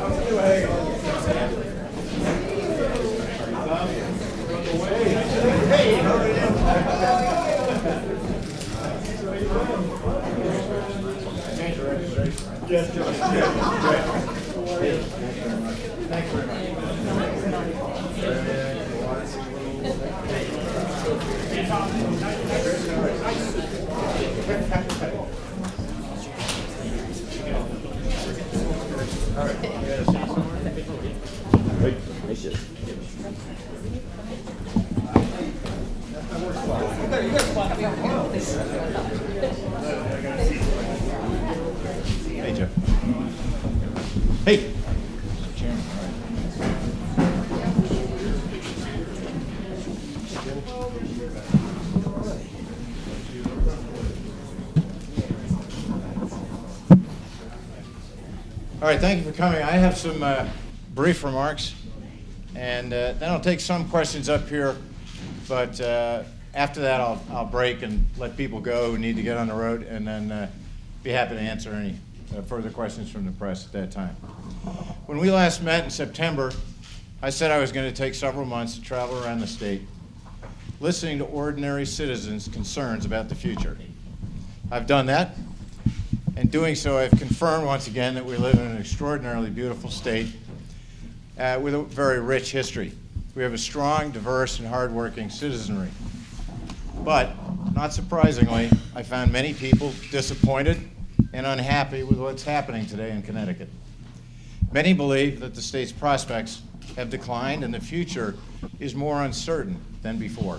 Thanks very Hey, Jeff. Hey. All right, thank you for coming. I have some brief remarks, and then I'll take some questions up here, but after that I'll break and let people go who need to get on the road, and then be happy to answer any further questions from the press at that time. When we last met in September, I said I was going to take several months to travel around the state, listening to ordinary citizens' concerns about the future. I've done that. In doing so, I've confirmed once again that we live in an extraordinarily beautiful state with a very rich history. We have a strong, diverse, and hardworking citizenry. But, not surprisingly, I found many people disappointed and unhappy with what's happening today in Connecticut. Many believe that the state's prospects have declined and the future is more uncertain than before.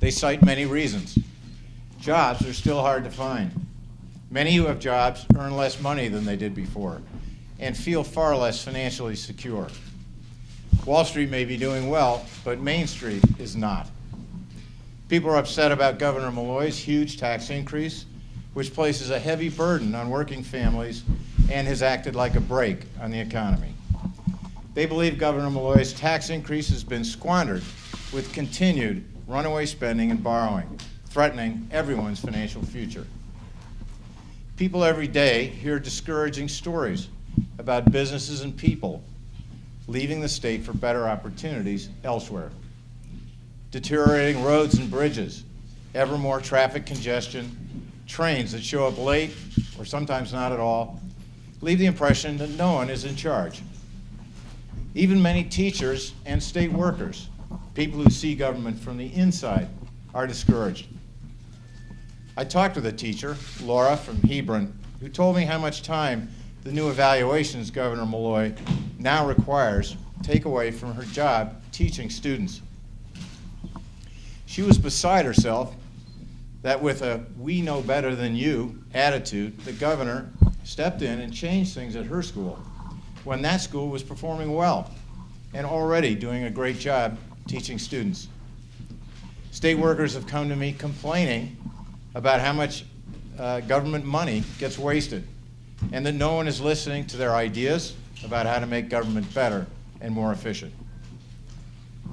They cite many reasons. Jobs are still hard to find. Many who have jobs earn less money than they did before and feel far less financially secure. Wall Street may be doing well, but Main Street is not. People are upset about Governor Malloy's huge tax increase, which places a heavy burden on working families and has acted like a brake on the economy. They believe Governor Malloy's tax increase has been squandered with continued runaway spending and borrowing, threatening everyone's financial future. People every day hear discouraging stories about businesses and people leaving the state for better opportunities elsewhere. Deteriorating roads and bridges, ever more traffic congestion, trains that show up late or sometimes not at all, leave the impression that no one is in charge. Even many teachers and state workers, people who see government from the inside, are discouraged. I talked with a teacher, Laura from Hebron, who told me how much time the new evaluations Governor Malloy now requires take away from her job teaching students. She was beside herself that with a "we know better than you" attitude, the governor stepped in and changed things at her school when that school was performing well and already doing a great job teaching students. State workers have come to me complaining about how much government money gets wasted and that no one is listening to their ideas about how to make government better and more efficient.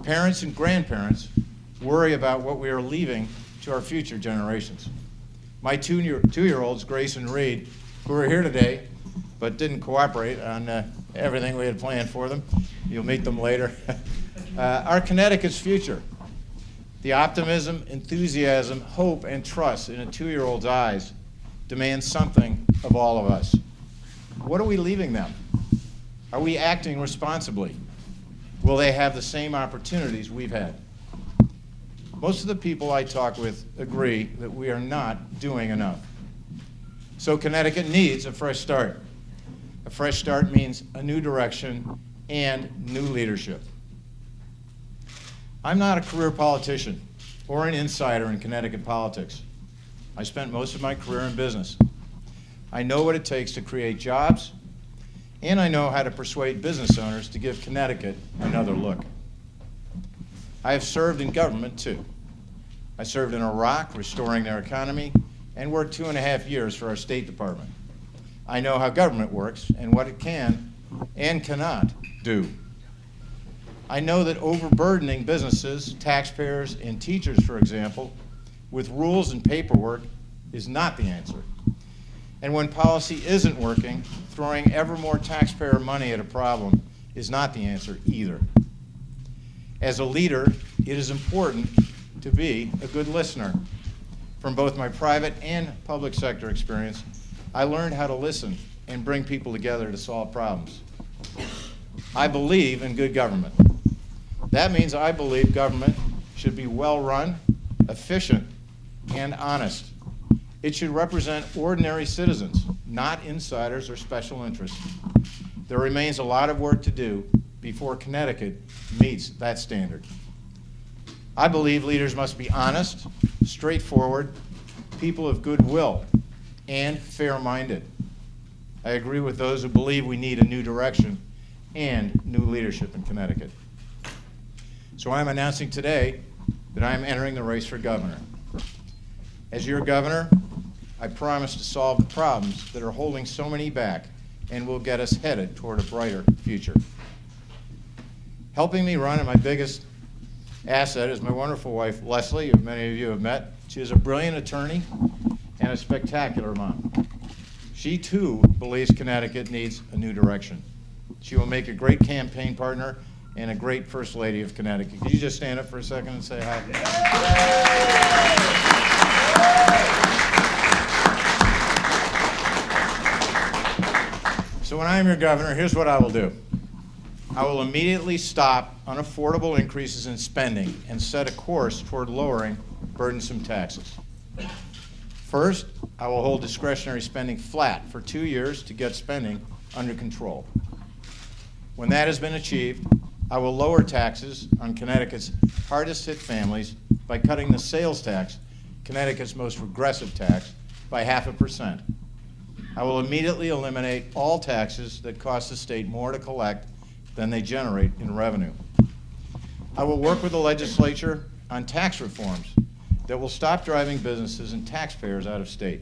Parents and grandparents worry about what we are leaving to our future generations. My two-year-olds, Grace and Reed, who are here today but didn't cooperate on everything we had planned for them, you'll meet them later, are Connecticut's future. The optimism, enthusiasm, hope, and trust in a two-year-old's eyes demands something of all of us. What are we leaving them? Are we acting responsibly? Will they have the same opportunities we've had? Most of the people I talk with agree that we are not doing enough. So Connecticut needs a fresh start. A fresh start means a new direction and new leadership. I'm not a career politician or an insider in Connecticut politics. I spent most of my career in business. I know what it takes to create jobs, and I know how to persuade business owners to give Connecticut another look. I have served in government too. I served in Iraq, restoring their economy, and worked 2.5 years for our State Department. I know how government works and what it can and cannot do. I know that overburdening businesses, taxpayers, and teachers, for example, with rules and paperwork is not the answer. And when policy isn't working, throwing ever more taxpayer money at a problem is not the answer either. As a leader, it is important to be a good listener. From both my private and public sector experience, I learned how to listen and bring people together to solve problems. I believe in good government. That means I believe government should be well-run, efficient, and honest. It should represent ordinary citizens, not insiders or special interests. There remains a lot of work to do before Connecticut meets that standard. I believe leaders must be honest, straightforward, people of goodwill, and fair-minded. I agree with those who believe we need a new direction and new leadership in Connecticut. So I'm announcing today that I am entering the race for governor. As your governor, I promise to solve the problems that are holding so many back and will get us headed toward a brighter future. Helping me run, and my biggest asset, is my wonderful wife, Leslie, who many of you have met. She is a brilliant attorney and a spectacular mom. She, too, believes Connecticut needs a new direction. She will make a great campaign partner and a great First Lady of Connecticut. Could you just stand up for a second and say hi? So when I am your governor, here's what I will do. I will immediately stop unaffordable increases in spending and set a course toward lowering burdensome taxes. First, I will hold discretionary spending flat for 2 years to get spending under control. When that has been achieved, I will lower taxes on Connecticut's hardest hit families by cutting the sales tax, Connecticut's most regressive tax, by 0.5%. I will immediately eliminate all taxes that cost the state more to collect than they generate in revenue. I will work with the legislature on tax reforms that will stop driving businesses and taxpayers out of state.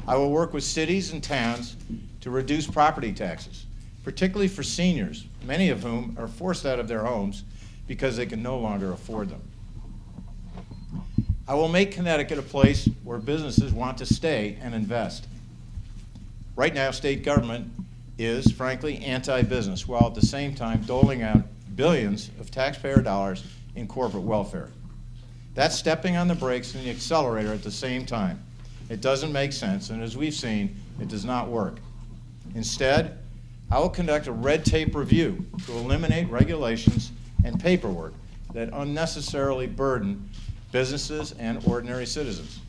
I will work with cities and towns to reduce property taxes, particularly for seniors, many of whom are forced out of their homes because they can no longer afford them. I will make Connecticut a place where businesses want to stay and invest. Right now, state government is, frankly, anti-business, while at the same time doling out billions of taxpayer dollars in corporate welfare. That's stepping on the brakes and the accelerator at the same time. It doesn't make sense, and as we've seen, it does not work. Instead, I will conduct a red tape review to eliminate regulations and paperwork that unnecessarily burden businesses and ordinary citizens.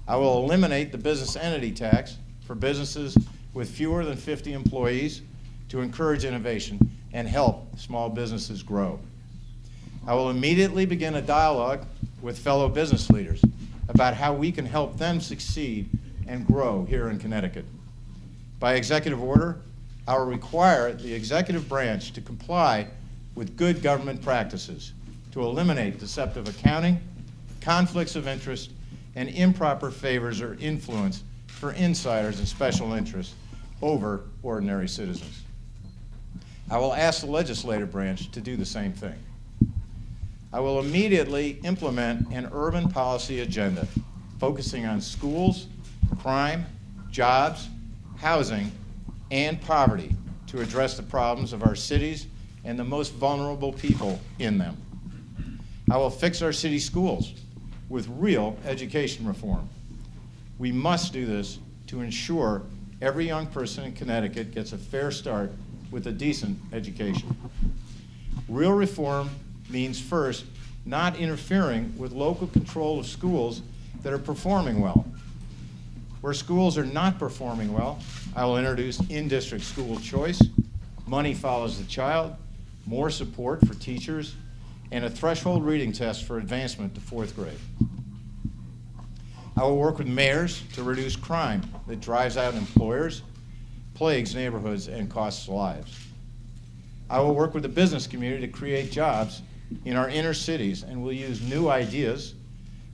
I will eliminate the business entity tax for businesses with fewer than 50 employees to encourage innovation and help small businesses grow. I will immediately begin a dialogue with fellow business leaders about how we can help them succeed and grow here in Connecticut. By executive order, I will require the executive branch to comply with good government practices to eliminate deceptive accounting, conflicts of interest, and improper favors or influence for insiders and special interests over ordinary citizens. I will ask the legislative branch to do the same thing. I will immediately implement an urban policy agenda focusing on schools, crime, jobs, housing, and poverty to address the problems of our cities and the most vulnerable people in them. I will fix our city schools with real education reform. We must do this to ensure every young person in Connecticut gets a fair start with a decent education. Real reform means, first, not interfering with local control of schools that are performing well. Where schools are not performing well, I will introduce in-district school choice, money follows the child, more support for teachers, and a threshold reading test for advancement to 4th grade. I will work with mayors to reduce crime that drives out employers, plagues neighborhoods, and costs lives. I will work with the business community to create jobs in our inner cities, and will use new ideas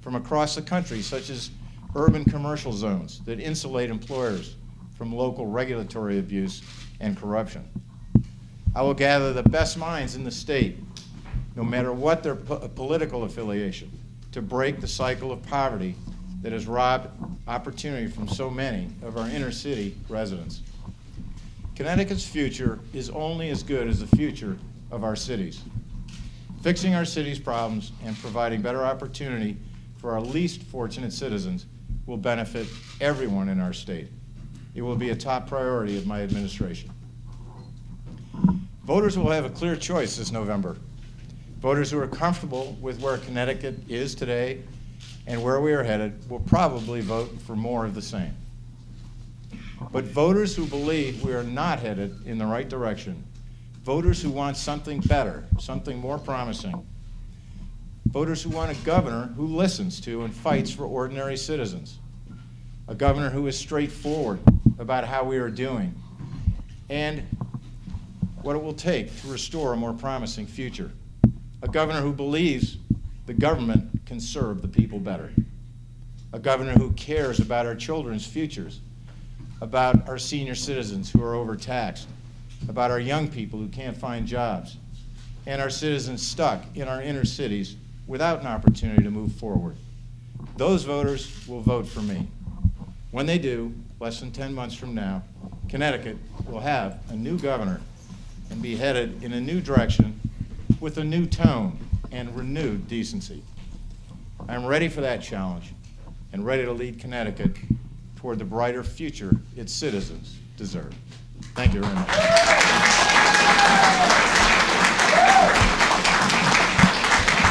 from across the country, such as urban commercial zones that insulate employers from local regulatory abuse and corruption. I will gather the best minds in the state, no matter what their political affiliation, to break the cycle of poverty that has robbed opportunity from so many of our inner city residents. Connecticut's future is only as good as the future of our cities. Fixing our city's problems and providing better opportunity for our least fortunate citizens will benefit everyone in our state. It will be a top priority of my administration. Voters will have a clear choice this November. Voters who are comfortable with where Connecticut is today and where we are headed will probably vote for more of the same. But voters who believe we are not headed in the right direction, voters who want something better, something more promising, voters who want a governor who listens to and fights for ordinary citizens, a governor who is straightforward about how we are doing and what it will take to restore a more promising future, a governor who believes the government can serve the people better, a governor who cares about our children's futures, about our senior citizens who are overtaxed, about our young people who can't find jobs, and our citizens stuck in our inner cities without an opportunity to move forward. Those voters will vote for me. When they do, less than 10 months from now, Connecticut will have a new governor and be headed in a new direction with a new tone and renewed decency. I'm ready for that challenge and ready to lead Connecticut toward the brighter future its citizens deserve. Thank you very much.